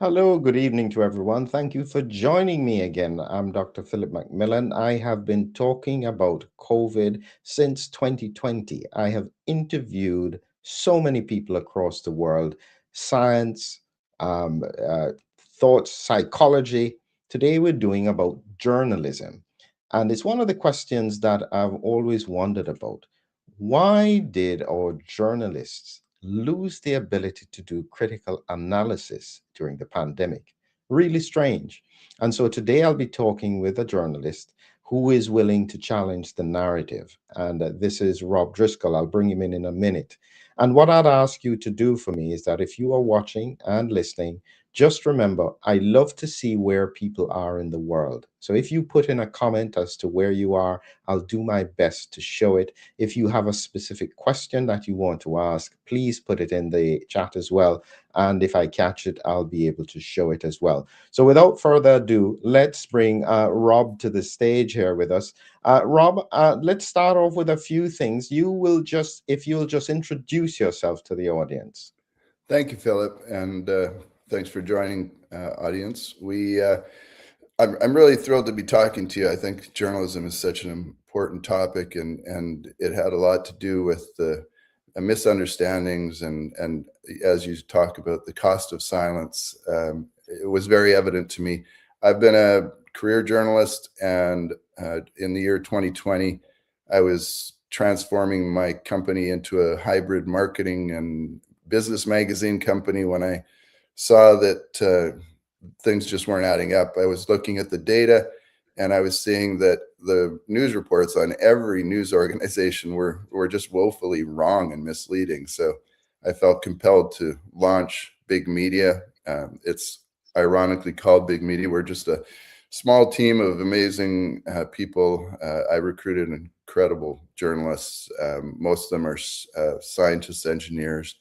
Hello, good evening to everyone. Thank you for joining me again. I'm Dr. Philip McMillan. I have been talking about COVID since 2020. I have interviewed so many people across the world, science, um, uh, thoughts, psychology. Today we're doing about journalism. And it's one of the questions that I've always wondered about. Why did our journalists lose the ability to do critical analysis during the pandemic? Really strange. And so today I'll be talking with a journalist who is willing to challenge the narrative. And this is Rob Driscoll. I'll bring him in a minute. And what I'd ask you to do for me is that if you are watching and listening, just remember, I love to see where people are in the world. So if you put in a comment as to where you are, I'll do my best to show it. If you have a specific question that you want to ask, please put it in the chat as well. And if I catch it, I'll be able to show it as well. So without further ado, let's bring Rob to the stage here with us. Rob, let's start off with a few things. If you'll just introduce yourself to the audience. Thank you, Philip, and thanks for joining, audience. I'm really thrilled to be talking to you. I think journalism is such an important topic, and it had a lot to do with the misunderstandings and as you talk about the cost of silence, it was very evident to me. I've been a career journalist, and in the year 2020, I was transforming my company into a hybrid marketing and business magazine company when I saw that things just weren't adding up. I was looking at the data, and I was seeing that the news reports on every news organization were just woefully wrong and misleading. So I felt compelled to launch Big Media. It's ironically called Big Media. We're just a small team of amazing people. I recruited incredible journalists. Most of them are scientists, engineers,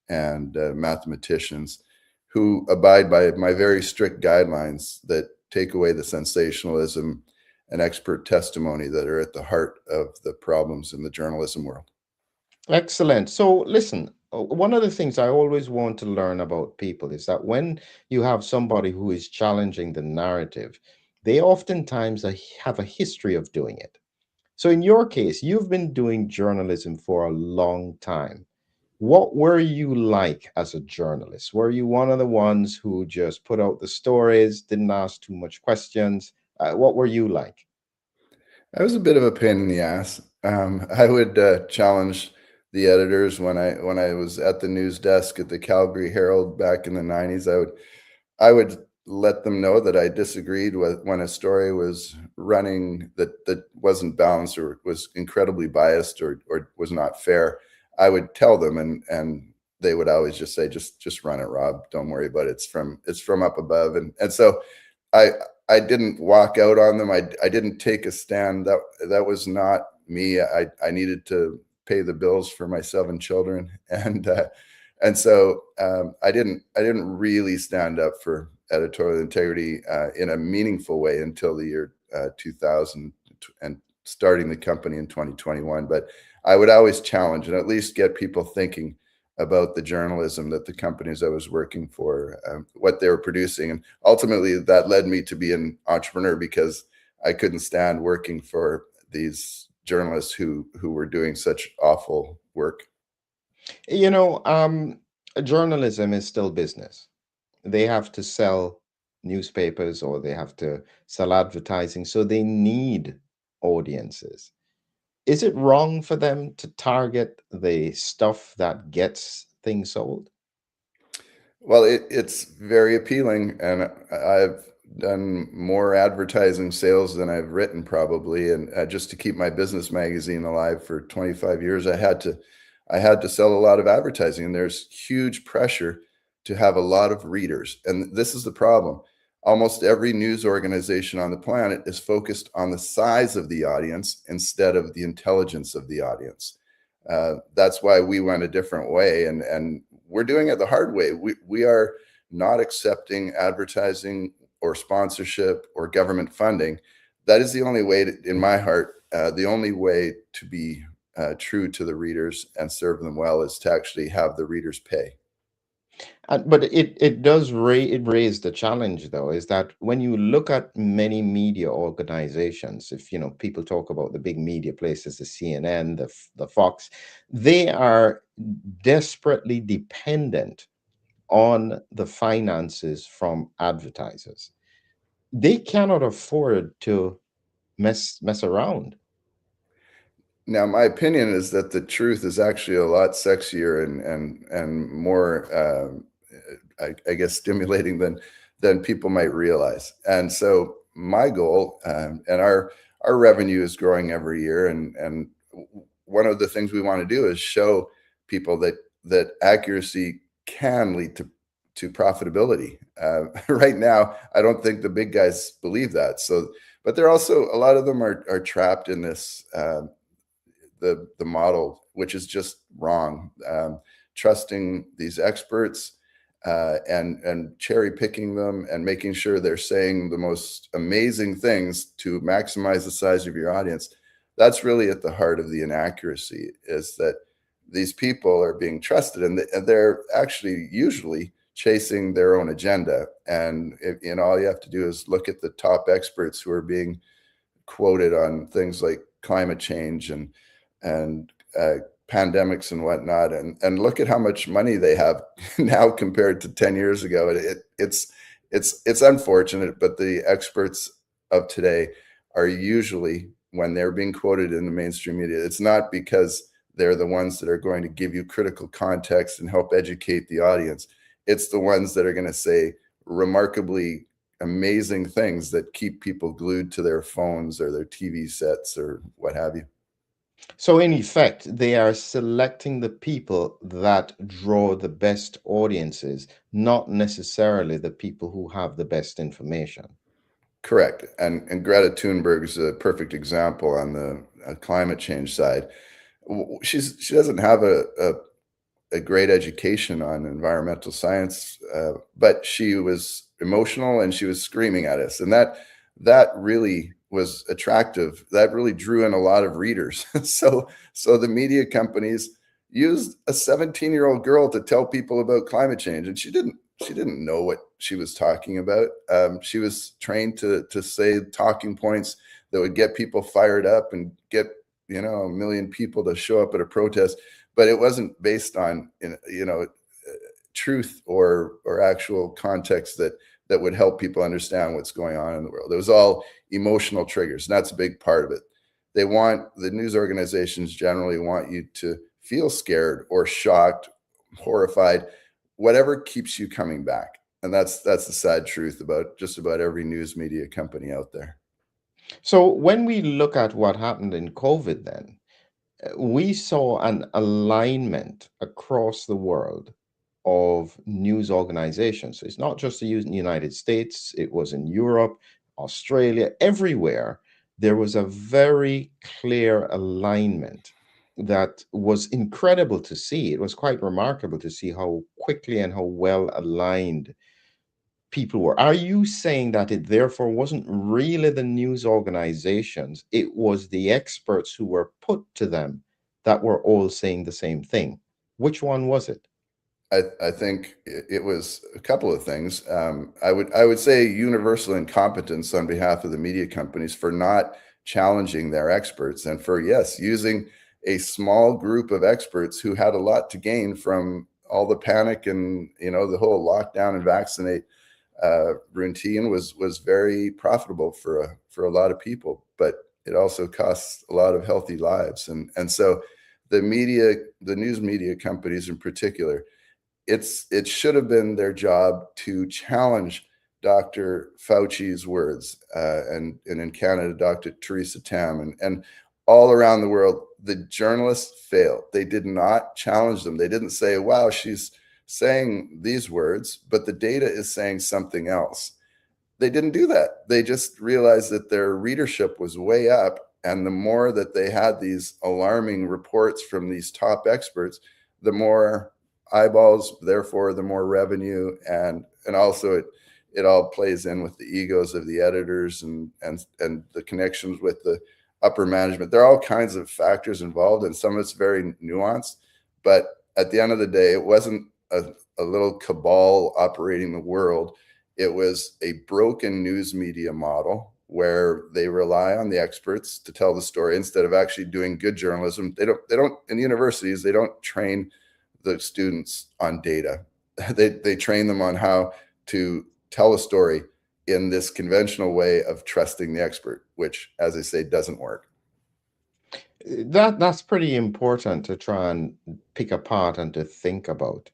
and mathematicians who abide by my very strict guidelines that take away the sensationalism and expert testimony that are at the heart of the problems in the journalism world. Excellent. So, listen, one of the things I always want to learn about people is that when you have somebody who is challenging the narrative, they oftentimes have a history of doing it. So, in your case, you've been doing journalism for a long time. What were you like as a journalist? Were you one of the ones who just put out the stories, didn't ask too much questions? What were you like? I was a bit of a pain in the ass. I would challenge the editors when I was at the news desk at the Calgary Herald back in the '90s. I would let them know that I disagreed with when a story was running that wasn't balanced or was incredibly biased or was not fair. I would tell them, and they would always just say, just run it, Rob. Don't worry about it. It's from up above. And so I I didn't walk out on them. I didn't take a stand. That was not me. I needed to pay the bills for my 7 children, and so I didn't really stand up for editorial integrity in a meaningful way until the year 2000 and starting the company in 2021. But I would always challenge and at least get people thinking about the journalism that the companies I was working for, what they were producing, and ultimately that led me to be an entrepreneur because I couldn't stand working for these journalists who were doing such awful work. You know, journalism is still business. They have to sell newspapers or they have to sell advertising, so they need audiences. Is it wrong for them to target the stuff that gets things sold? Well, it's very appealing, and I've done more advertising sales than I've written probably. And just to keep my business magazine alive for 25 years, I had to sell a lot of advertising, and there's huge pressure to have a lot of readers. And this is the problem. Almost every news organization on the planet is focused on the size of the audience instead of the intelligence of the audience. That's why we went a different way, and we're doing it the hard way. We are not accepting advertising or sponsorship or government funding. That is the only way, in my heart, the only way to be true to the readers and serve them well is to actually have the readers pay. But it does raise the challenge, though, is that when you look at many media organizations, if people talk about the big media places, the CNN, the Fox, they are desperately dependent on the finances from advertisers. They cannot afford to mess around. Now, my opinion is that the truth is actually a lot sexier and more, I guess, stimulating than people might realize. And so, my goal, and our revenue is growing every year, and one of the things we want to do is show people that accuracy can lead to profitability. Right now, I don't think the big guys believe that. So, but they're also, a lot of them are trapped in this. The model, which is just wrong. Trusting these experts, and cherry picking them and making sure they're saying the most amazing things to maximize the size of your audience. That's really at the heart of the inaccuracy, is that these people are being trusted, and they're actually usually chasing their own agenda. And all you have to do is look at the top experts who are being quoted on things like climate change and pandemics and whatnot, and look at how much money they have now compared to 10 years ago. It's unfortunate, but the experts of today are usually, when they're being quoted in the mainstream media, it's not because they're the ones that are going to give you critical context and help educate the audience. It's the ones that are going to say remarkably amazing things that keep people glued to their phones or their TV sets or what have you. So, in effect, they are selecting the people that draw the best audiences, not necessarily the people who have the best information. Correct. And Greta Thunberg is a perfect example on the climate change side. She doesn't have a great education on environmental science, but she was emotional and she was screaming at us, and that really was attractive. That really drew in a lot of readers. So the media companies used a 17-year-old girl to tell people about climate change, and she didn't know what she was talking about. She was trained to say talking points that would get people fired up and get a million people to show up at a protest, but it wasn't based on truth or actual context that would help people understand what's going on in the world. It was all emotional triggers, and that's a big part of it. The news organizations generally want you to feel scared or shocked, horrified, whatever keeps you coming back. And that's the sad truth about just about every news media company out there. So, when we look at what happened in COVID, then we saw an alignment across the world of news organizations. So it's not just the United States, it was in Europe, Australia, everywhere. There was a very clear alignment that was incredible to see. It was quite remarkable to see how quickly and how well aligned people were. Are you saying that it therefore wasn't really the news organizations, it was the experts who were put to them that were all saying the same thing? Which one was it? I think it was a couple of things. I would say universal incompetence on behalf of the media companies for not challenging their experts, and for, yes, using a small group of experts who had a lot to gain from all the panic, and the whole lockdown and vaccinate routine was very profitable for a lot of people, but it also costs a lot of healthy lives. And so the news media companies in particular, it should have been their job to challenge Dr. Fauci's words, and in Canada, Dr. Theresa Tam, and all around the world, the journalists failed. They did not challenge them. They didn't say, "Wow, she's saying these words, but the data is saying something else." They didn't do that. They just realized that their readership was way up. And the more that they had these alarming reports from these top experts, the more eyeballs, therefore the more revenue. And also it all plays in with the egos of the editors and the connections with the upper management. There are all kinds of factors involved, and some of it's very nuanced. But at the end of the day, it wasn't a little cabal operating the world. It was a broken news media model where they rely on the experts to tell the story instead of actually doing good journalism. They don't in universities, they don't train the students on data. They train them on how to tell a story in this conventional way of trusting the expert, which, as I say, doesn't work. That's pretty important to try and pick apart and to think about.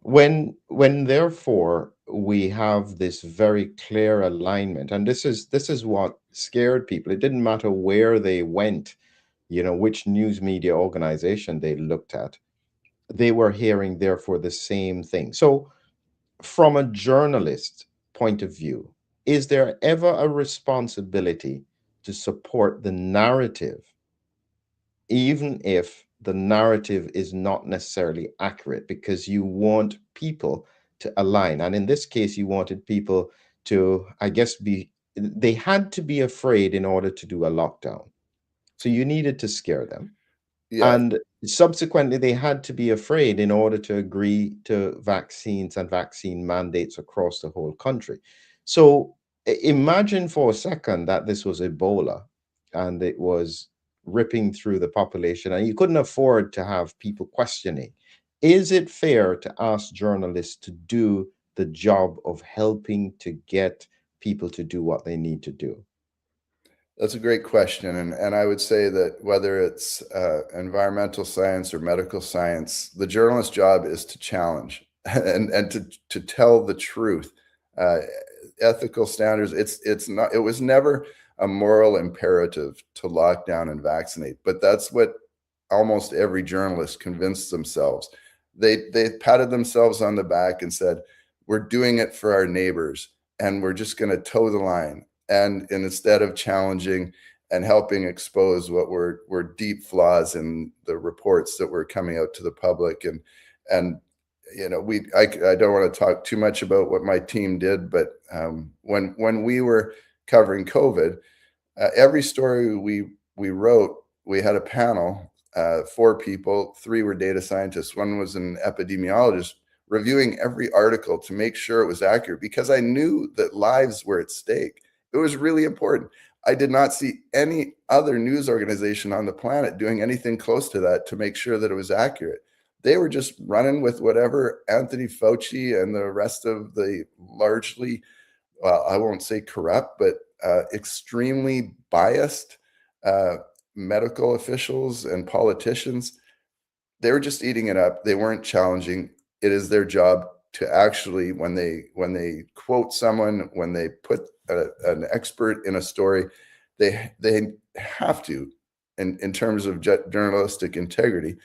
When therefore we have this very clear alignment, and this is what scared people. It didn't matter where they went, which news media organization they looked at, they were hearing therefore the same thing. So from a journalist point of view, is there ever a responsibility to support the narrative, even if the narrative is not necessarily accurate, because you want people to align? And in this case, you wanted people to, I guess, they had to be afraid in order to do a lockdown. So you needed to scare them. Yeah, And subsequently, they had to be afraid in order to agree to vaccines and vaccine mandates across the whole country. So imagine for a second that this was Ebola and it was ripping through the population, and you couldn't afford to have people questioning. Is it fair to ask journalists to do the job of helping to get people to do what they need to do? that's a great question, and I would say that whether it's environmental science or medical science, the journalist's job is to challenge and to tell the truth. Uh, Ethical standards. It's not. It was never a moral imperative to lock down and vaccinate, but that's what almost every journalist convinced themselves. They patted themselves on the back and said, "We're doing it for our neighbors, and we're just going to toe the line." And instead of challenging and helping expose what were deep flaws in the reports that were coming out to the public, and I don't want to talk too much about what my team did, but when we were covering COVID, every story we wrote, we had a panel, four people, three were data scientists, one was an epidemiologist, reviewing every article to make sure it was accurate, because I knew that lives were at stake. It was really important. I did not see any other news organization on the planet doing anything close to that to make sure that it was accurate. They were just running with whatever Anthony Fauci and the rest of the largely, well, I won't say corrupt, but extremely biased uh, medical officials and politicians. They were just eating it up. They weren't challenging. It is their job to actually, when they quote someone, when they put an expert in a story, they have to, in terms of journalistic integrity,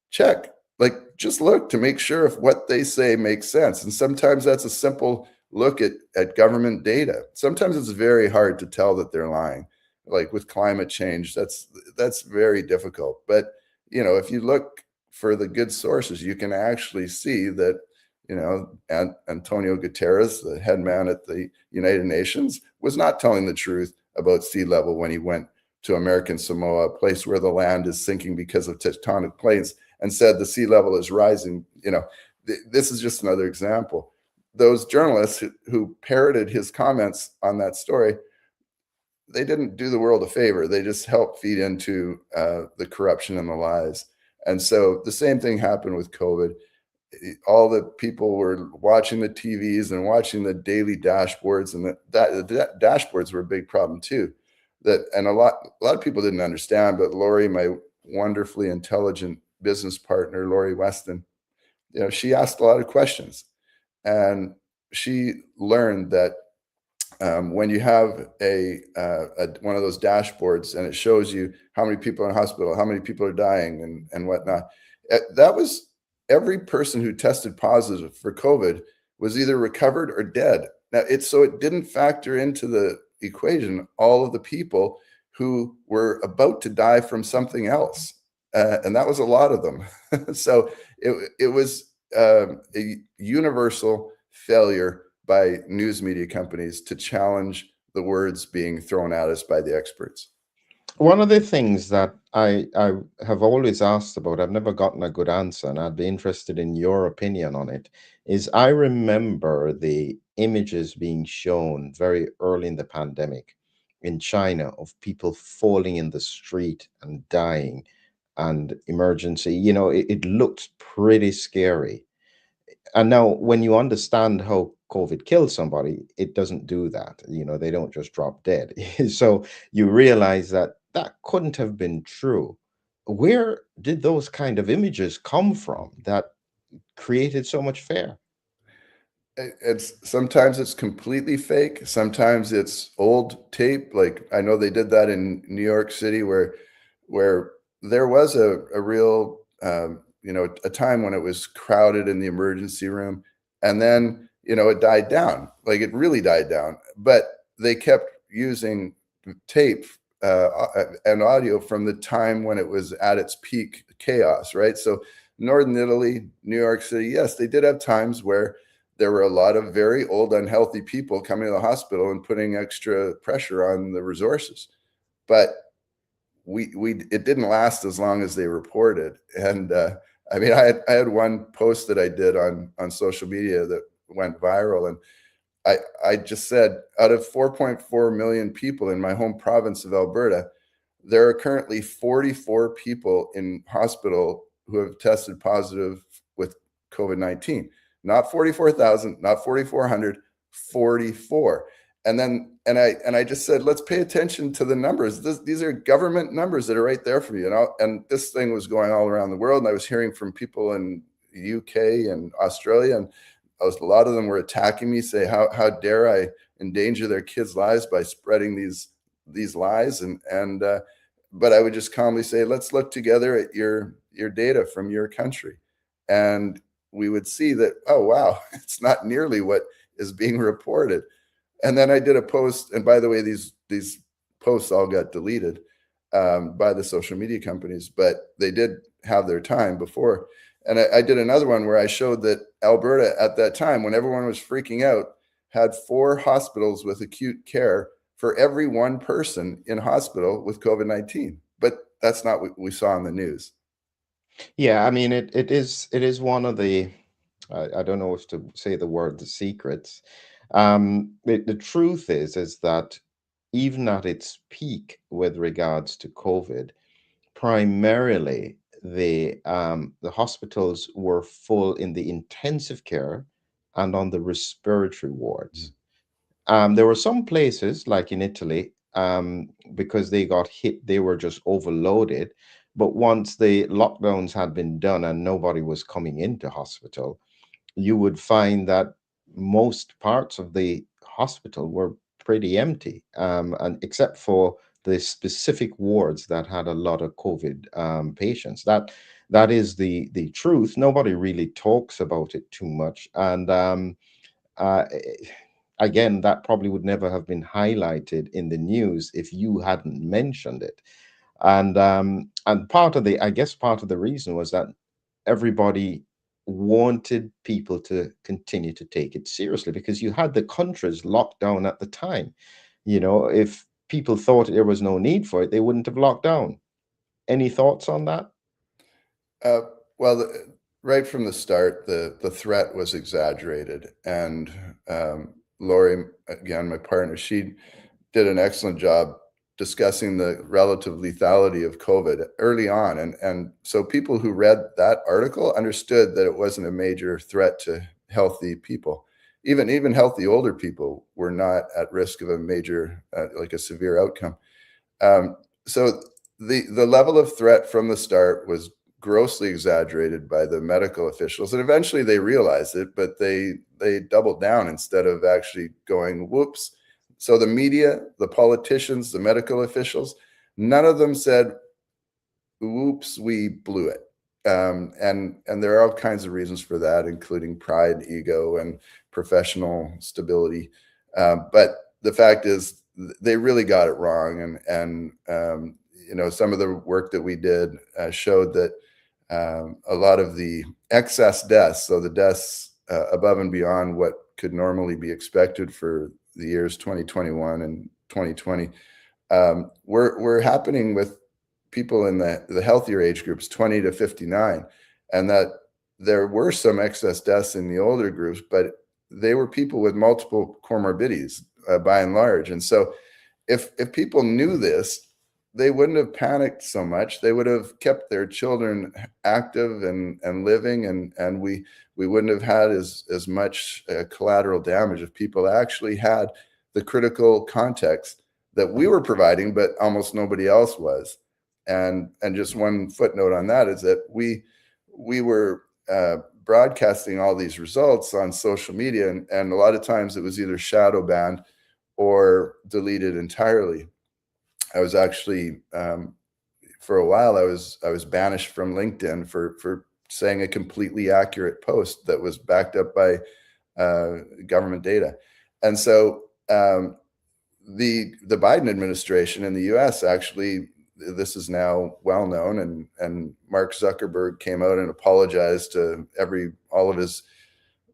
check, like, just look to make sure if what they say makes sense. And sometimes that's a simple look at government data. Sometimes it's very hard to tell that they're lying, like with climate change. That's very difficult. But if you look for the good sources, you can actually see that Antonio Guterres, the head man at the United Nations, was not telling the truth about sea level when he went to American Samoa, a place where the land is sinking because of tectonic plates, and said the sea level is rising. This is just another example. Those journalists who parroted his comments on that story, they didn't do the world a favor. They just helped feed into the corruption and the lies. And so the same thing happened with COVID. All the people were watching the TVs and watching the daily dashboards, and the dashboards were a big problem too. And a lot of people didn't understand, but Lori, my wonderfully intelligent business partner, Lori Weston, she asked a lot of questions, and she learned that when you have one of those dashboards and it shows you how many people are in hospital, how many people are dying, and whatnot, that was every person who tested positive for COVID was either recovered or dead. Now, so it didn't factor into the equation all of the people who were about to die from something else, and that was a lot of them. So it was a universal failure by news media companies to challenge the words being thrown at us by the experts. One of the things that I have always asked about, I've never gotten a good answer, and I'd be interested in your opinion on it, is I remember the images being shown very early in the pandemic in China of people falling in the street and dying and emergency. It looked pretty scary. And now, when you understand how COVID kills somebody, it doesn't do that. They don't just drop dead. So you realize that that couldn't have been true. Where did those kind of images come from that created so much fear? It's sometimes it's completely fake. Sometimes it's old tape. Like I know they did that in New York City, where there was a real a time when it was crowded in the emergency room, and then it died down. Like it really died down. But they kept using tape and audio from the time when it was at its peak chaos. Right. So Northern Italy, New York City, yes, they did have times where there were a lot of very old, unhealthy people coming to the hospital and putting extra pressure on the resources. But we it didn't last as long as they reported. And I mean, I had one post that I did on social media that went viral, and I just said, out of 4.4 million people in my home province of Alberta, there are currently 44 people in hospital who have tested positive with COVID-19. Not 44,000, not 4,400, 44. And I just said, let's pay attention to the numbers. These are government numbers that are right there for you. And this thing was going all around the world, and I was hearing from people in the UK and Australia, and a lot of them were attacking me, say, how dare I endanger their kids' lives by spreading these lies, and but I would just calmly say, let's look together at your data from your country, and we would see that, oh wow, it's not nearly what is being reported. And then I did a post, and by the way, these posts all got deleted by the social media companies, but they did have their time before. And I did another one where I showed that Alberta at that time, when everyone was freaking out, had 4 hospitals with acute care for every one person in hospital with COVID-19. But that's not what we saw in the news. Yeah, I mean, it is one of the, I don't know if to say the word, the secrets. The truth is that even at its peak with regards to COVID, primarily the hospitals were full in the intensive care and on the respiratory wards. There were some places like in Italy, because they got hit, they were just overloaded. But once the lockdowns had been done and nobody was coming into hospital, you would find that most parts of the hospital were pretty empty, and except for the specific wards that had a lot of COVID patients. That is the truth. Nobody really talks about it too much, and uh, again, that probably would never have been highlighted in the news if you hadn't mentioned it. And part of the, I guess, part of the reason was that everybody wanted people to continue to take it seriously because you had the countries locked down at the time. If people thought there was no need for it, they wouldn't have locked down. Any thoughts on that? Uh, well, right from the start, the threat was exaggerated, and Lori, again, my partner, she did an excellent job discussing the relative lethality of COVID early on, and so people who read that article understood that it wasn't a major threat to healthy people. Even healthy older people were not at risk of a major, like a severe outcome. So the level of threat from the start was grossly exaggerated by the medical officials, and eventually they realized it, but they doubled down instead of actually going whoops. So the media, the politicians, the medical officials, none of them said, "Oops, we blew it." And there are all kinds of reasons for that, including pride, ego, and professional stability. But the fact is, they really got it wrong. And some of the work that we did showed that a lot of the excess deaths, so the deaths above and beyond what could normally be expected for the years 2021 and 2020, were happening with people in the healthier age groups, 20 to 59, and that there were some excess deaths in the older groups, but they were people with multiple comorbidities by and large. And so if people knew this, they wouldn't have panicked so much. They would have kept their children active and living, and we wouldn't have had as much collateral damage if people actually had the critical context that we were providing, but almost nobody else was. And just one footnote on that is that we were broadcasting all these results on social media, and a lot of times it was either shadow banned or deleted entirely. I was actually for a while I was banished from LinkedIn for saying a completely accurate post that was backed up by government data. And so the Biden administration in the U.S. actually, this is now well known, and Mark Zuckerberg came out and apologized to all of his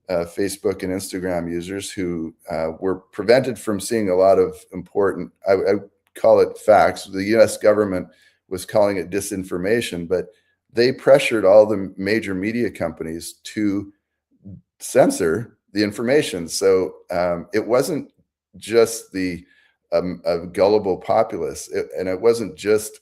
Facebook and Instagram users who were prevented from seeing a lot of important, I call it facts. The US government was calling it disinformation, but they pressured all the major media companies to censor the information. So it wasn't just the gullible populace, and it wasn't just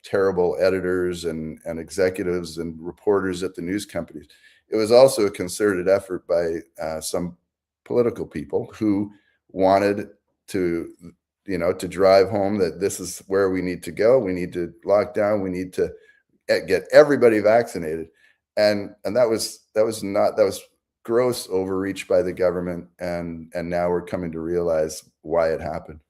terrible editors and executives and reporters at the news companies. It was also a concerted effort by some political people who wanted to, to drive home that this is where we need to go. We need to lock down. We need to get everybody vaccinated, and that was gross overreach by the government, and now we're coming to realize why it happened.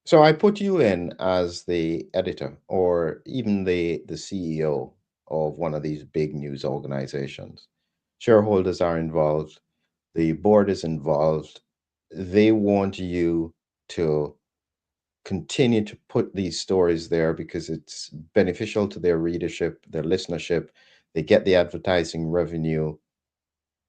So I put you in as the editor or even the CEO of one of these big news organizations. Shareholders are involved, the board is involved. They want you to continue to put these stories there because it's beneficial to their readership, their listenership. They get the advertising revenue.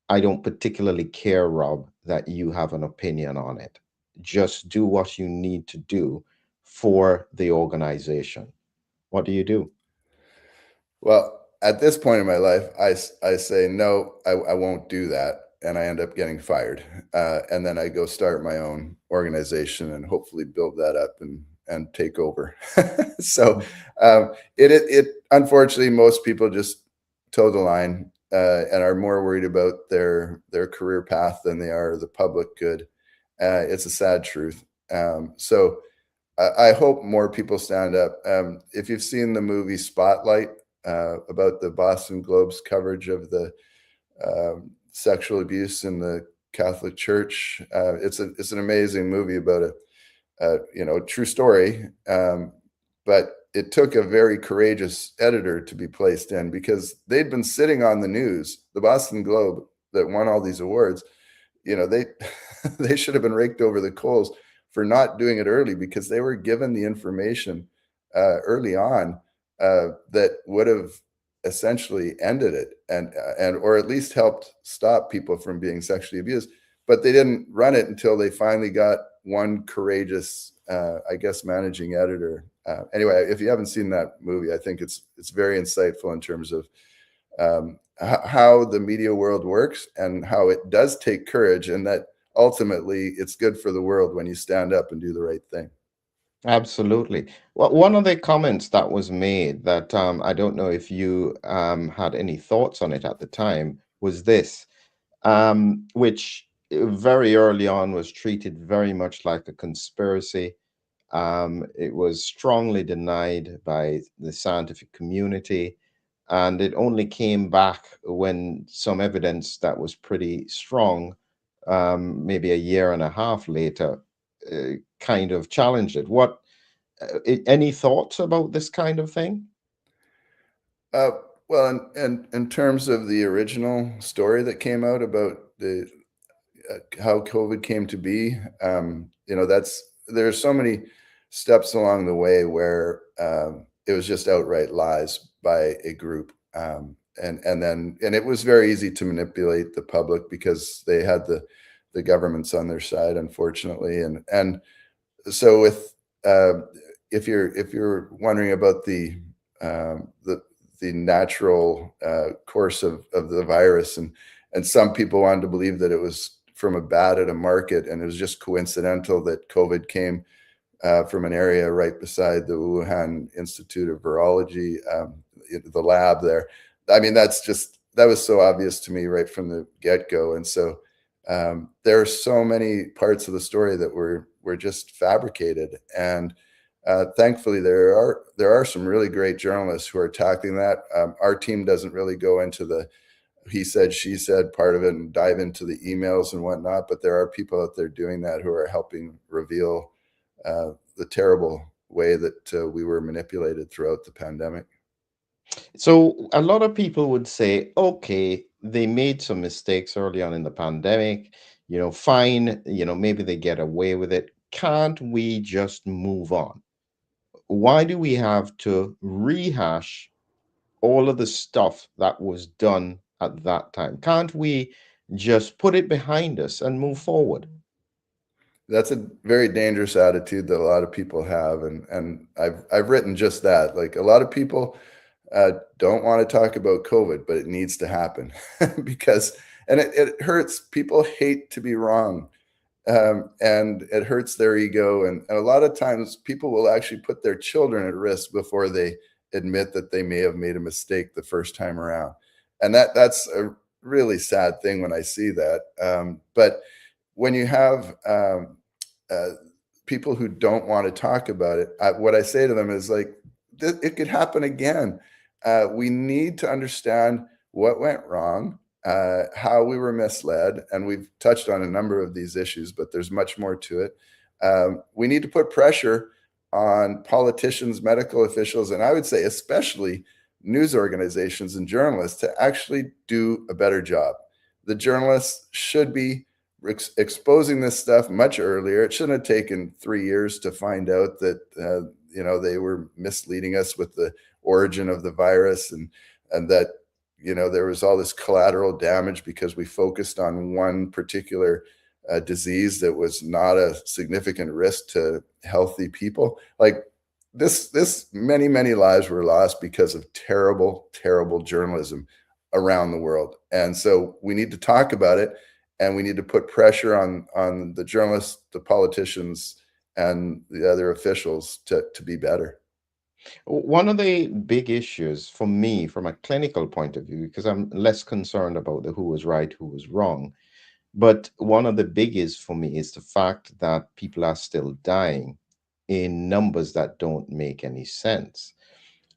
I don't particularly care, Rob, that you have an opinion on it. Just do what you need to do for the organization. What do you do? Well, at this point in my life, I say, no, I won't do that. And I end up getting fired. And then I go start my own organization and hopefully build that up and take over. So it unfortunately, most people just toe the line and are more worried about their career path than they are the public good. It's a sad truth. So I hope more people stand up. If you've seen the movie Spotlight about the Boston Globe's coverage of the sexual abuse in the Catholic Church, it's an amazing movie about a true story. But it took a very courageous editor to be placed in because they'd been sitting on the news, the Boston Globe that won all these awards. They they should have been raked over the coals for not doing it early because they were given the information early on that would have essentially ended it and or at least helped stop people from being sexually abused. But they didn't run it until they finally got one courageous, I guess, managing editor. Anyway, if you haven't seen that movie, I think it's very insightful in terms of how the media world works and how it does take courage, and that ultimately it's good for the world when you stand up and do the right thing. Absolutely. Well, one of the comments that was made that I don't know if you had any thoughts on it at the time was this, which very early on was treated very much like a conspiracy. It was strongly denied by the scientific community, and it only came back when some evidence that was pretty strong, maybe a year and a half later, kind of challenged it. Any thoughts about this kind of thing? Uh, well, in terms of the original story that came out about the how COVID came to be, there's so many steps along the way where it was just outright lies by a group, and it was very easy to manipulate the public because they had the governments on their side, unfortunately, and so with uh, if you're wondering about the natural course of the virus, and some people wanted to believe that it was from a bat at a market, and it was just coincidental that COVID came from an area right beside the Wuhan Institute of Virology, the lab there. I mean, that was so obvious to me right from the get-go. And so there are so many parts of the story that were just fabricated. And thankfully, there are some really great journalists who are tackling that. Our team doesn't really go into the he said, she said part of it and dive into the emails and whatnot, but there are people out there doing that who are helping reveal the terrible way that we were manipulated throughout the pandemic. So a lot of people would say, okay, they made some mistakes early on in the pandemic, fine, maybe they get away with it. Can't we just move on? Why do we have to rehash all of the stuff that was done at that time? Can't we just put it behind us and move forward? That's a very dangerous attitude that a lot of people have, and I've written just that. Like, a lot of people don't want to talk about COVID, but it needs to happen because, and it hurts. People hate to be wrong, and it hurts their ego. And a lot of times, people will actually put their children at risk before they admit that they may have made a mistake the first time around, and that's a really sad thing when I see that. But when you have uh, people who don't want to talk about it, what I say to them is like, it could happen again. We need to understand what went wrong, how we were misled, and we've touched on a number of these issues, but there's much more to it. We need to put pressure on politicians, medical officials, and I would say especially news organizations and journalists to actually do a better job. The journalists should be exposing this stuff much earlier. It shouldn't have taken 3 years to find out that they were misleading us with the origin of the virus, and that there was all this collateral damage because we focused on one particular disease that was not a significant risk to healthy people. Like, this many lives were lost because of terrible journalism around the world. And so we need to talk about it, and we need to put pressure on the journalists, the politicians, and the other officials to be better. One of the big issues for me, from a clinical point of view, because I'm less concerned about the who was right, who was wrong, but one of the biggest for me is the fact that people are still dying in numbers that don't make any sense.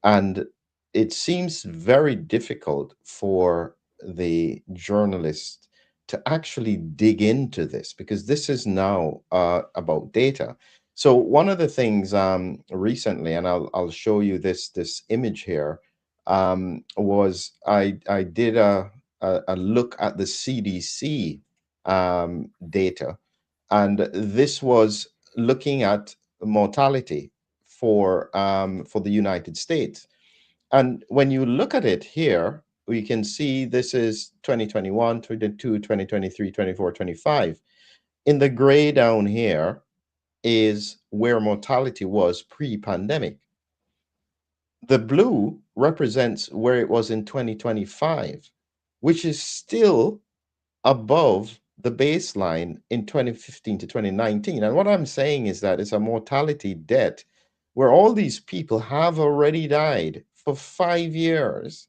And it seems very difficult for the journalist to actually dig into this, because this is now about data. So one of the things recently, and I'll show you this image here, was I did a look at the CDC data, and this was looking at mortality for the United States. And when you look at it here, we can see this is 2021, 2022, 2023, 24, 25. In the gray down here is where mortality was pre-pandemic. The blue represents where it was in 2025, which is still above the baseline in 2015 to 2019. And what I'm saying is that it's a mortality debt where all these people have already died for 5 years,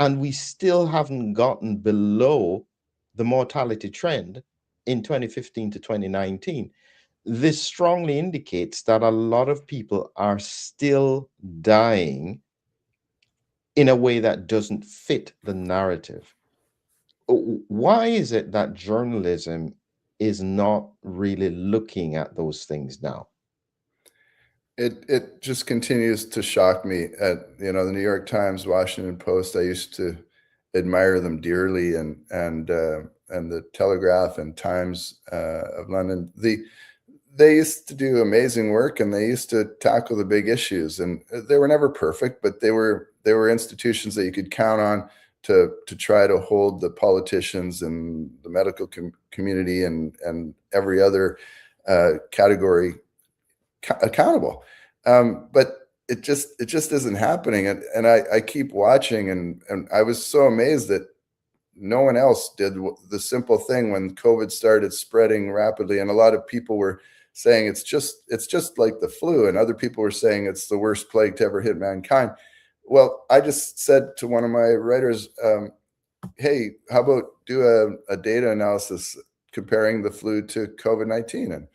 and we still haven't gotten below the mortality trend in 2015 to 2019. This strongly indicates that a lot of people are still dying in a way that doesn't fit the narrative. Why is it that journalism is not really looking at those things now? It just continues to shock me. At the New York Times, Washington Post, I used to admire them dearly, and the Telegraph and Times of London. They used to do amazing work, and they used to tackle the big issues, and they were never perfect, but they were institutions that you could count on to try to hold the politicians and the medical community and every other category accountable. But it just isn't happening, and I keep watching, and I was so amazed that no one else did the simple thing when COVID started spreading rapidly, and a lot of people were saying it's just like the flu, and other people were saying it's the worst plague to ever hit mankind. Well, I just said to one of my writers, "Hey, how about do a data analysis comparing the flu to COVID-19?"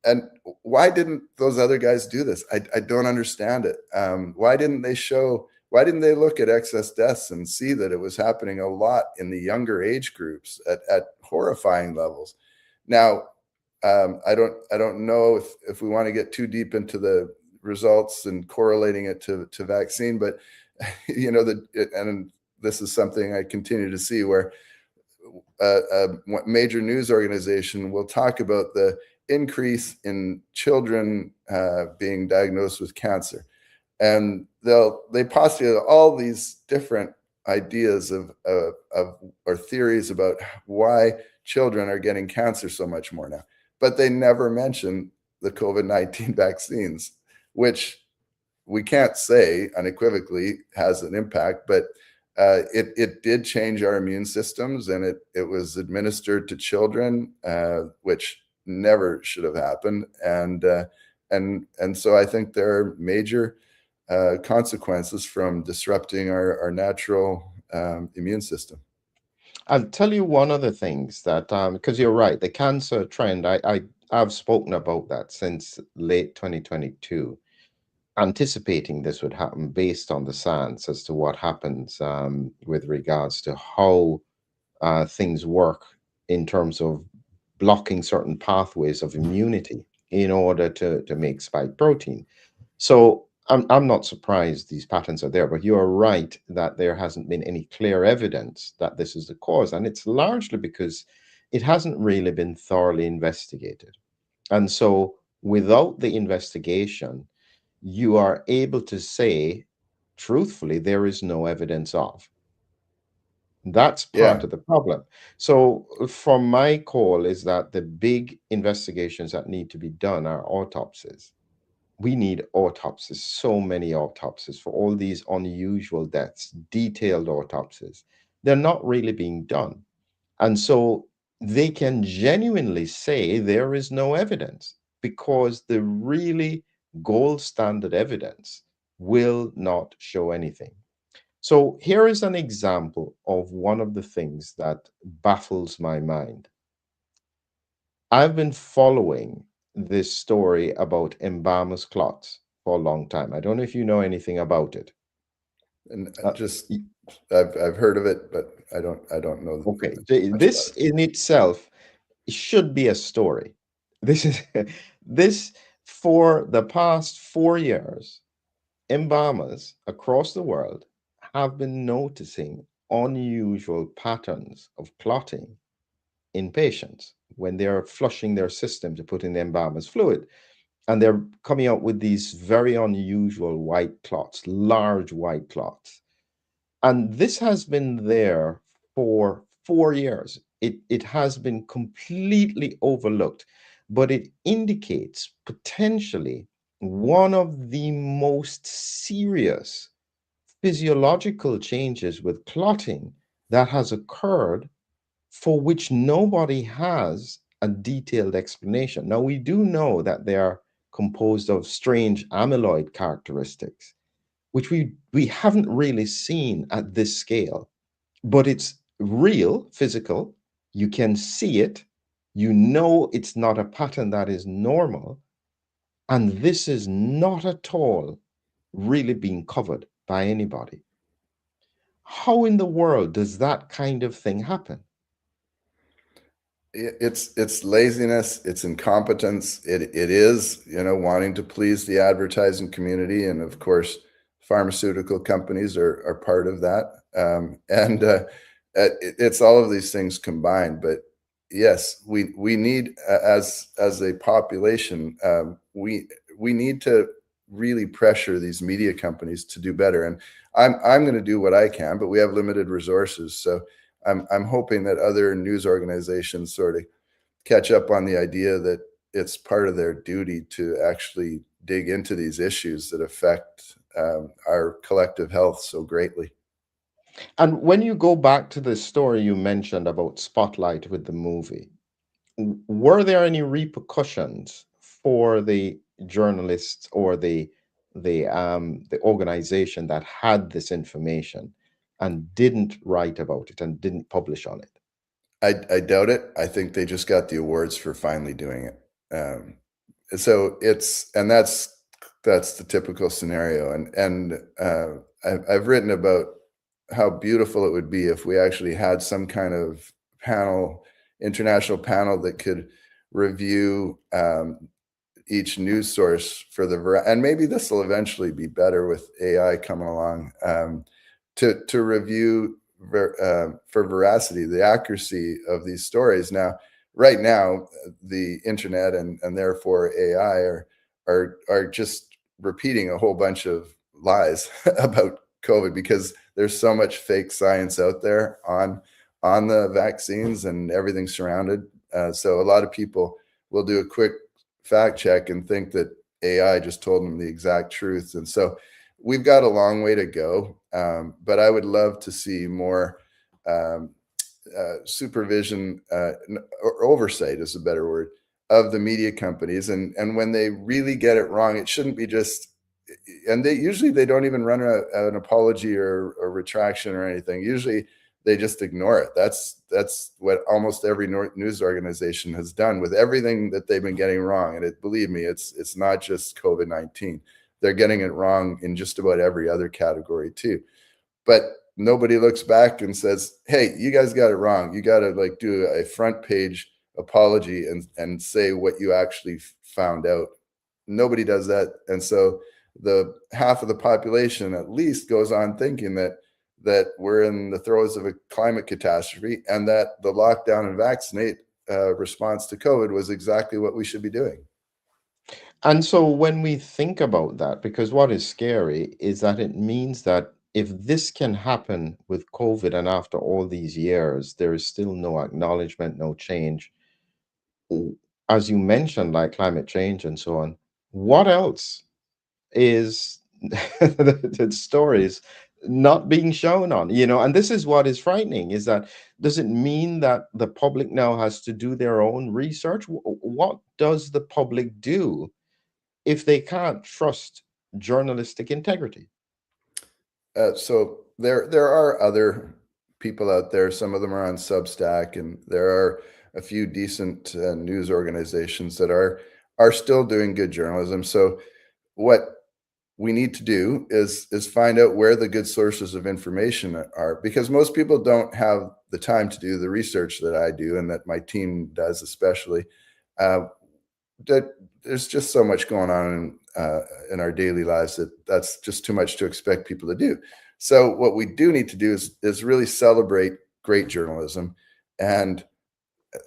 And why didn't those other guys do this? I don't understand it. Why didn't they show? Why didn't they look at excess deaths and see that it was happening a lot in the younger age groups at horrifying levels? Now, I don't know if we want to get too deep into the results and correlating it to vaccine, but and this is something I continue to see where a major news organization will talk about the increase in children being diagnosed with cancer, and they postulate all these different ideas of or theories about why children are getting cancer so much more now, but they never mention the COVID-19 vaccines, which we can't say unequivocally has an impact, but it did change our immune systems, and it was administered to children, which never should have happened, and so I think there are major consequences from disrupting our natural immune system. I'll tell you one of the things that, because you're right, the cancer trend, I've spoken about that since late 2022, anticipating this would happen based on the science as to what happens with regards to how things work in terms of blocking certain pathways of immunity in order to make spike protein. So I'm not surprised these patterns are there, but you are right that there hasn't been any clear evidence that this is the cause. And it's largely because it hasn't really been thoroughly investigated. And so without the investigation, you are able to say, truthfully, there is no evidence of. That's Yeah, part of the problem. So, from my call is that the big investigations that need to be done are autopsies. We need autopsies, so many autopsies for all these unusual deaths, detailed autopsies. They're not really being done. And so they can genuinely say there is no evidence because the really gold standard evidence will not show anything. So here is an example of one of the things that baffles my mind. I've been following this story about embalmer's clots for a long time. I don't know if you know anything about it. and Uh, just y- I've heard of it, but I don't know okay, much about this in itself should be a story. This is this for the past 4 years, embalmers across the world have been noticing unusual patterns of clotting in patients when they're flushing their system to put in the embalmer's fluid. And they're coming out with these very unusual white clots, large white clots. And this has been there for 4 years. It has been completely overlooked, but it indicates potentially one of the most serious physiological changes with clotting that has occurred for which nobody has a detailed explanation. Now, we do know that they are composed of strange amyloid characteristics, which we haven't really seen at this scale, but it's real, physical. You can see it. You know it's not a pattern that is normal. And this is not at all really being covered by anybody. How in the world does that kind of thing happen? it's laziness, it's incompetence. It is, wanting to please the advertising community, and of course pharmaceutical companies are part of that. And it's all of these things combined. But yes, we need, as a population, we need to really pressure these media companies to do better. And I'm going to do what I can, but we have limited resources. So I'm hoping that other news organizations sort of catch up on the idea that it's part of their duty to actually dig into these issues that affect our collective health so greatly. And when you go back to the story you mentioned about Spotlight with the movie, were there any repercussions for the journalists or the organization that had this information and didn't write about it and didn't publish on it? I doubt it. I think they just got the awards for finally doing it. So it's and that's the typical scenario. I've written about how beautiful it would be if we actually had some kind of panel, international panel that could review each news source for and maybe this will eventually be better with AI coming along, to review for veracity, the accuracy of these stories. Now, right now, the internet and therefore AI are just repeating a whole bunch of lies about COVID because there's so much fake science out there on the vaccines and everything surrounded. So a lot of people will do a quick fact check and think that AI just told them the exact truth. And so we've got a long way to go. But I would love to see more um, supervision, or oversight is a better word, of the media companies. And when they really get it wrong, it shouldn't be just, and they don't even run an apology or a retraction or anything. Usually they just ignore it. That's what almost every news organization has done with everything that they've been getting wrong. And believe me, it's not just COVID-19. They're getting it wrong in just about every other category too. But nobody looks back and says, "Hey, you guys got it wrong. You got to like do a front page apology and say what you actually found out." Nobody does that, and so the half of the population at least goes on thinking that we're in the throes of a climate catastrophe and that the lockdown and vaccinate response to COVID was exactly what we should be doing. And so when we think about that, because what is scary is that it means that if this can happen with COVID and after all these years, there is still no acknowledgement, no change, w- as you mentioned, like climate change and so on, what else is the stories not being shown on, and this is what is frightening, is that does it mean that the public now has to do their own research? What does the public do if they can't trust journalistic integrity? So there are other people out there. Some of them are on Substack, and there are a few decent news organizations that are still doing good journalism. So what we need to do is find out where the good sources of information are, because most people don't have the time to do the research that I do and that my team does, especially. Uh, that there's just so much going on in our daily lives that's just too much to expect people to do. So what we do need to do is really celebrate great journalism and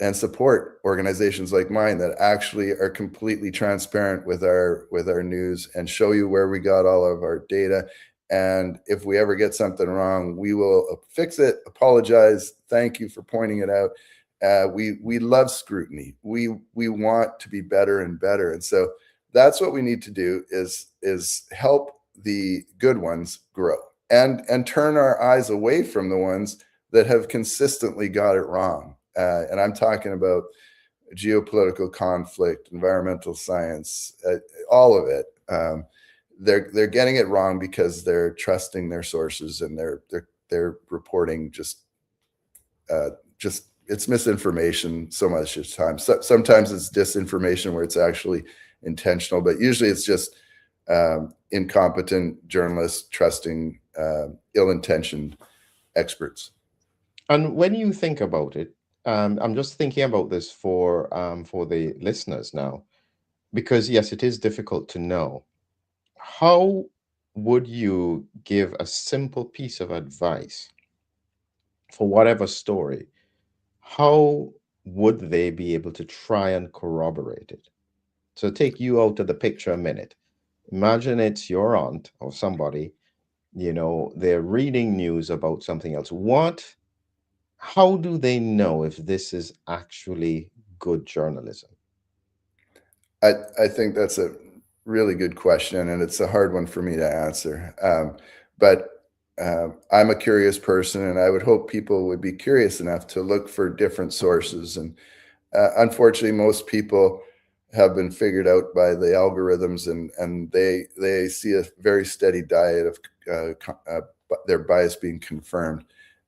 and support organizations like mine that actually are completely transparent with our news and show you where we got all of our data. And if we ever get something wrong, we will fix it, apologize, thank you for pointing it out. We love scrutiny. We want to be better and better, and so that's what we need to do is help the good ones grow and turn our eyes away from the ones that have consistently got it wrong. And I'm talking about geopolitical conflict, environmental science, all of it. They're getting it wrong because they're trusting their sources and they're reporting just it's misinformation so much of the time. So, sometimes it's disinformation where it's actually intentional, but usually it's just incompetent journalists trusting ill-intentioned experts. And when you think about it, I'm just thinking about this for the listeners now, because yes, it is difficult to know. How would you give a simple piece of advice for whatever story? How would they be able to try and corroborate it? So take you out of the picture a minute. Imagine it's your aunt or somebody, they're reading news about something else. How do they know if this is actually good journalism? I think that's a really good question, and it's a hard one for me to answer. But I'm a curious person, and I would hope people would be curious enough to look for different sources. And unfortunately, most people have been figured out by the algorithms, and they see a very steady diet of their bias being confirmed,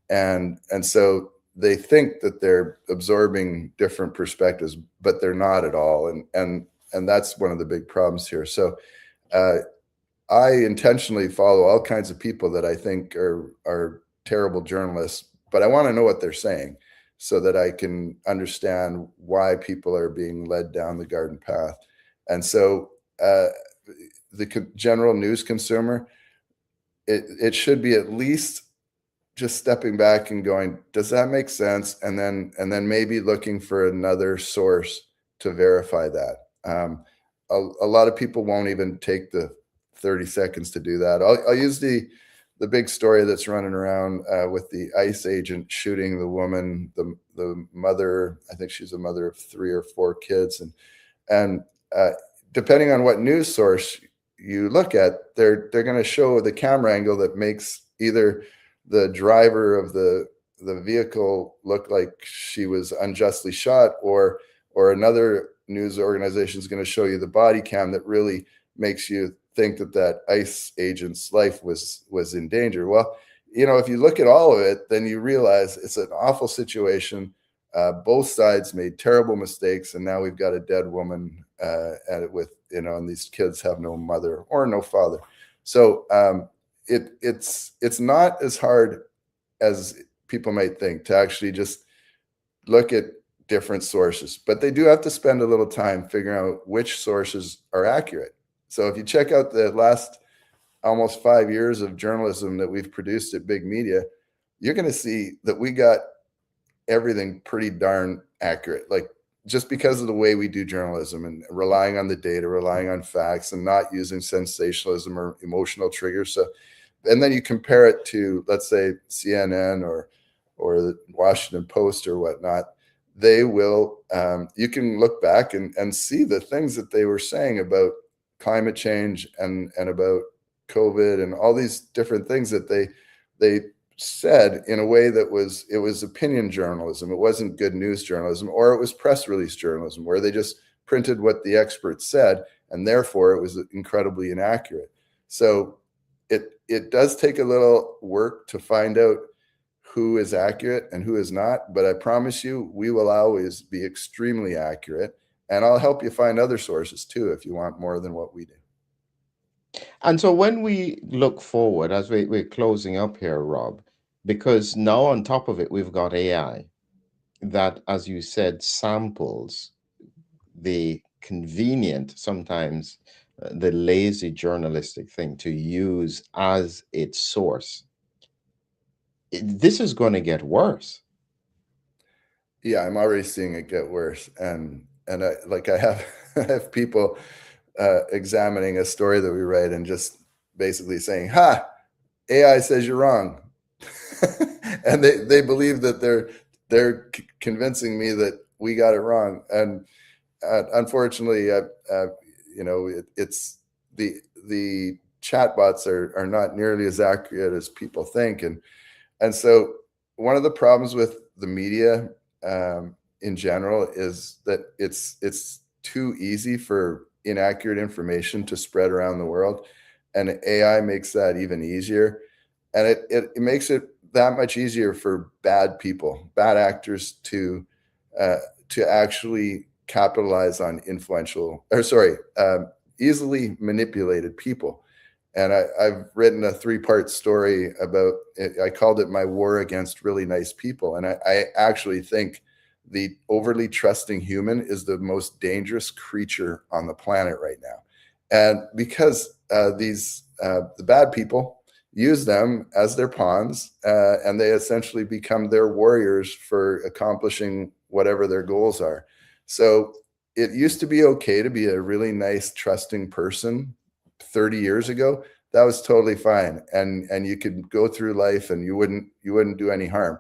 and so they think that they're absorbing different perspectives, but they're not at all, and that's one of the big problems here. So uh, I intentionally follow all kinds of people that I think are terrible journalists, but I want to know what they're saying so that I can understand why people are being led down the garden path. And so uh, the general news consumer, it should be at least just stepping back and going, does that make sense? And then maybe looking for another source to verify that. A lot of people won't even take the 30 seconds to do that. I'll use the big story that's running around with the ICE agent shooting the woman, the mother. I think she's a mother of 3 or 4 kids, and depending on what news source you look at, they're going to show the camera angle that makes either the driver of the vehicle look like she was unjustly shot, or another news organization is going to show you the body cam that really makes you think that that ICE agent's life was in danger. Well, if you look at all of it, then you realize it's an awful situation. Both sides made terrible mistakes, and now we've got a dead woman at it with and these kids have no mother or no father. So it's not as hard as people might think to actually just look at different sources, but they do have to spend a little time figuring out which sources are accurate. So if you check out the last almost 5 years of journalism that we've produced at Big Media, you're going to see that we got everything pretty darn accurate. Like, just because of the way we do journalism and relying on the data, relying on facts, and not using sensationalism or emotional triggers. So, and then you compare it to, let's say, CNN or the Washington Post or whatnot. They will, you can look back and see the things that they were saying about climate change and about COVID and all these different things that they said in a way that it was opinion journalism. It wasn't good news journalism, or it was press release journalism where they just printed what the experts said, and therefore it was incredibly inaccurate. So it does take a little work to find out who is accurate and who is not, but I promise you we will always be extremely accurate, and I'll help you find other sources too if you want more than what we do. And so when we look forward, as we're closing up here, Rob, because now on top of it, we've got AI that, as you said, samples the convenient, sometimes the lazy journalistic thing to use as its source. This is going to get worse. Yeah, I'm already seeing it get worse, and I have I have people examining a story that we write and just basically saying, "Ha, AI says you're wrong," and they believe that they're convincing me that we got it wrong. And unfortunately, it's the chatbots are not nearly as accurate as people think, and so one of the problems with the media in general is that it's too easy for inaccurate information to spread around the world, and AI makes that even easier, and it makes it that much easier for bad people, bad actors uh, to actually capitalize on easily manipulated people. And I've written a 3-part story about it. I called it My War Against Really Nice People. And I actually think the overly trusting human is the most dangerous creature on the planet right now. And because the bad people use them as their pawns, and they essentially become their warriors for accomplishing whatever their goals are. So it used to be okay to be a really nice, trusting person 30 years ago. That was totally fine, and you could go through life and you wouldn't do any harm.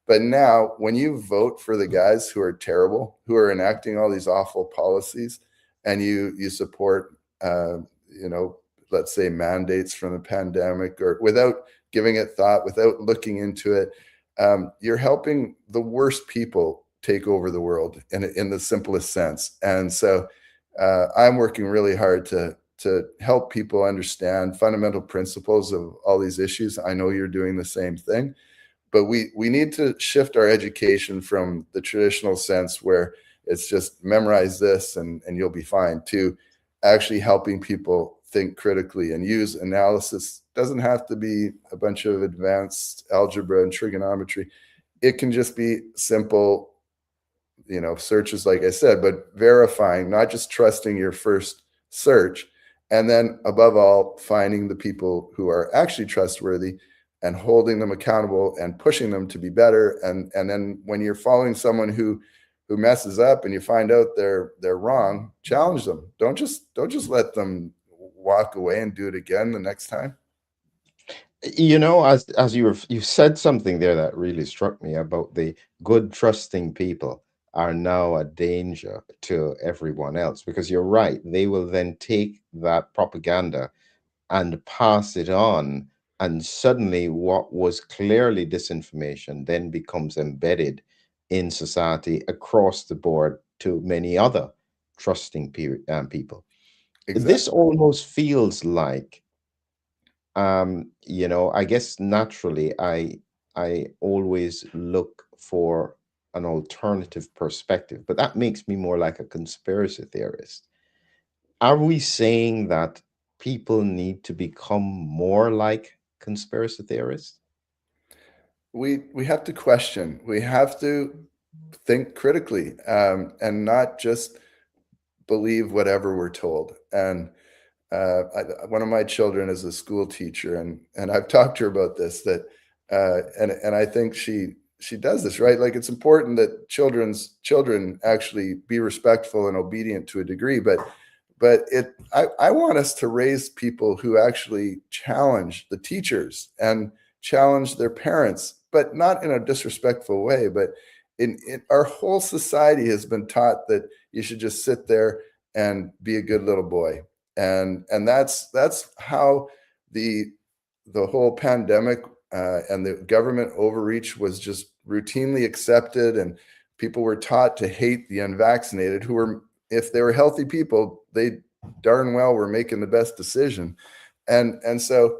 But now, when you vote for the guys who are terrible, who are enacting all these awful policies, and you support, you know, let's say mandates from the pandemic, or without giving it thought, without looking into it, you're helping the worst people take over the world in the simplest sense. And so I'm working really hard to help people understand fundamental principles of all these issues. I know you're doing the same thing, but we need to shift our education from the traditional sense where it's just memorize this and you'll be fine, to actually helping people think critically and use analysis. Doesn't have to be a bunch of advanced algebra and trigonometry. It can just be simple, you know, searches, like I said, but verifying, not just trusting your first search. And then above all, finding the people who are actually trustworthy and holding them accountable and pushing them to be better. And then when you're following someone who messes up and you find out they're wrong, challenge them. Don't just let them walk away and do it again the next time. You know, as you said something there that really struck me about the good trusting people are now a danger to everyone else, because you're right, they will then take that propaganda and pass it on, and suddenly what was clearly disinformation then becomes embedded in society across the board to many other trusting people. This Exactly. almost feels like, I guess naturally I always look for an alternative perspective, but that makes me more like a conspiracy theorist. Are we saying that people need to become more like conspiracy theorists? We have to question. We have to think critically, and not just believe whatever we're told. And one of my children is a school teacher, and I've talked to her about this. That and I think she does this right. Like, it's important that children actually be respectful and obedient to a degree, but I want us to raise people who actually challenge the teachers and challenge their parents, but not in a disrespectful way. But in our whole society has been taught that you should just sit there and be a good little boy, and that's how the the whole pandemic and the government overreach was just routinely accepted, and people were taught to hate the unvaccinated, who were, if they were healthy people, they darn well were making the best decision. And so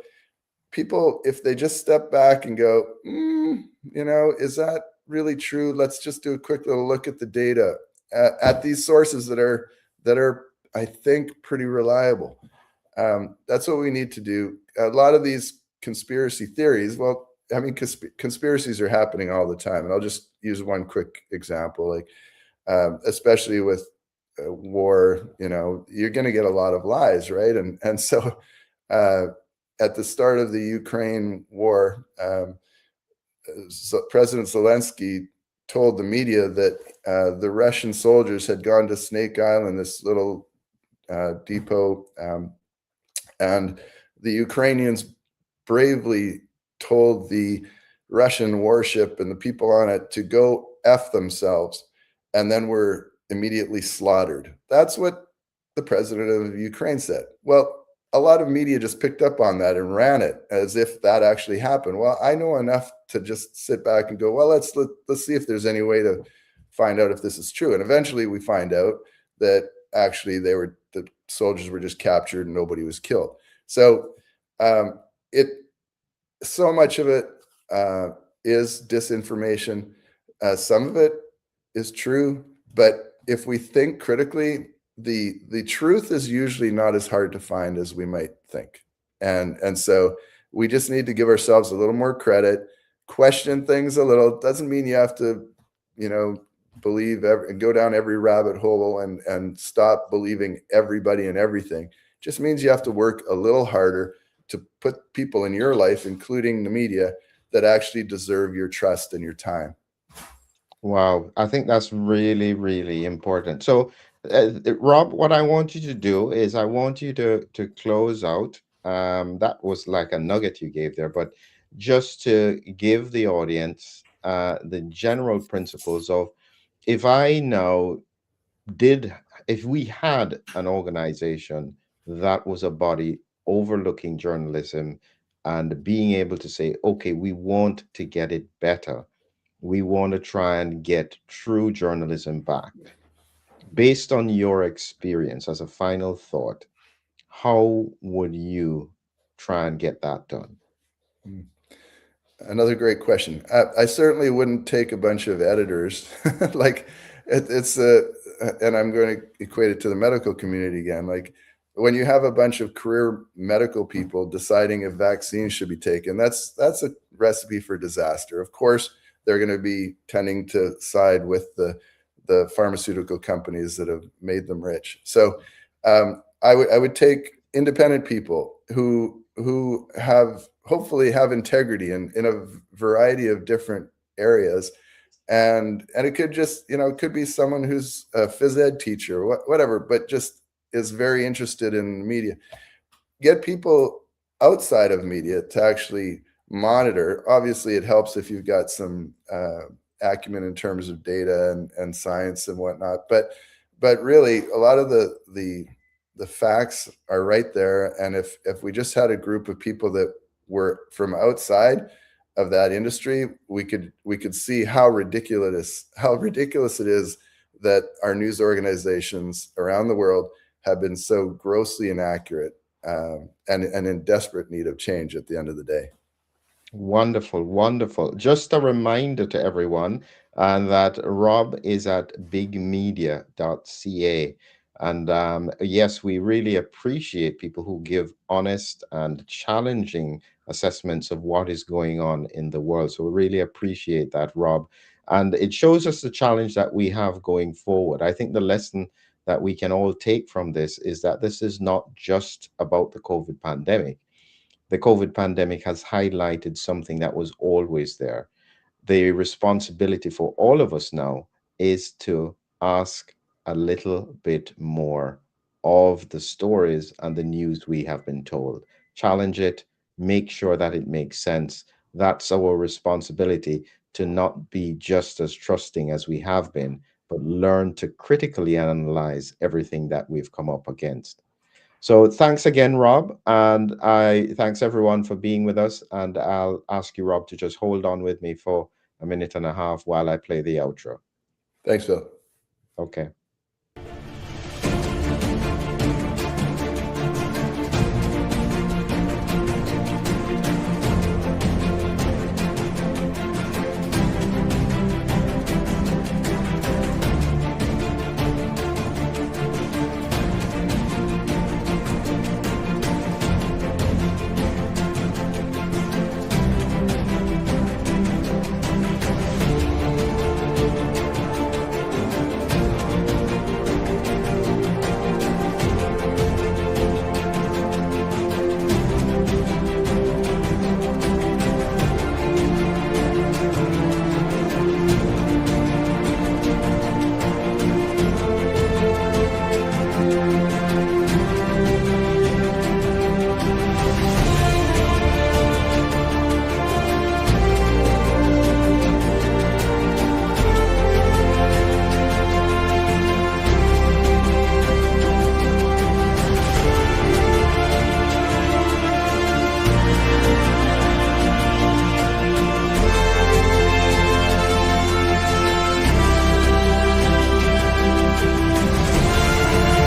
people, if they just step back and go, is that really true? Let's just do a quick little look at the data, at these sources that are, I think, pretty reliable. That's what we need to do. A lot of these conspiracy theories, well, I mean, conspiracies are happening all the time, and I'll just use one quick example. Like, especially with war, you're going to get a lot of lies, right? And so uh, at the start of the Ukraine war, President Zelensky told the media that the Russian soldiers had gone to Snake Island, this little depot, and the Ukrainians bravely told the Russian warship and the people on it to go F themselves, and then were immediately slaughtered. That's what the president of Ukraine said. Well, a lot of media just picked up on that and ran it as if that actually happened. Well, I know enough to just sit back and go, well, let's see if there's any way to find out if this is true. And eventually we find out that actually the soldiers were just captured and nobody was killed. So it so much of it is disinformation. Some of it is true, but if we think critically, the truth is usually not as hard to find as we might think. And so we just need to give ourselves a little more credit, question things a little. It doesn't mean you have to, believe and go down every rabbit hole and stop believing everybody and everything. It just means you have to work a little harder to put people in your life, including the media, that actually deserve your trust and your time. Wow, I think that's really, really important. So, Rob, what I want you to do is I want you to close out. That was like a nugget you gave there, but just to give the audience the general principles of, if I now did if we had an organization that was a body overlooking journalism and being able to say, okay, we want to get it better, we want to try and get true journalism back. Based on your experience, as a final thought, how would you try and get that done? Mm. Another great question. I certainly wouldn't take a bunch of editors, like it's and I'm going to equate it to the medical community again. Like when you have a bunch of career medical people deciding if vaccines should be taken, that's a recipe for disaster. Of course, they're going to be tending to side with the pharmaceutical companies that have made them rich. So I would take independent people who have hopefully have integrity in a variety of different areas, and it could just, it could be someone who's a phys ed teacher, whatever, but just is very interested in media. Get people outside of media to actually monitor. Obviously, it helps if you've got some acumen in terms of data and science and whatnot. But really, a lot of the facts are right there. And if we just had a group of people that were from outside of that industry, we could see how ridiculous it is that our news organizations around the world have been so grossly inaccurate, and in desperate need of change at the end of the day. Wonderful, wonderful. Just a reminder to everyone, and that Rob is at bigmedia.ca. And yes, we really appreciate people who give honest and challenging assessments of what is going on in the world. So we really appreciate that, Rob. And it shows us the challenge that we have going forward. I think the lesson that we can all take from this is that this is not just about the COVID pandemic. The COVID pandemic has highlighted something that was always there. The responsibility for all of us now is to ask a little bit more of the stories and the news we have been told. Challenge it, make sure that it makes sense. That's our responsibility, to not be just as trusting as we have been, but learn to critically analyze everything that we've come up against. So thanks again, Rob, and I thanks everyone for being with us. And I'll ask you, Rob, to just hold on with me for a minute and a half while I play the outro. Thanks, Phil. Okay.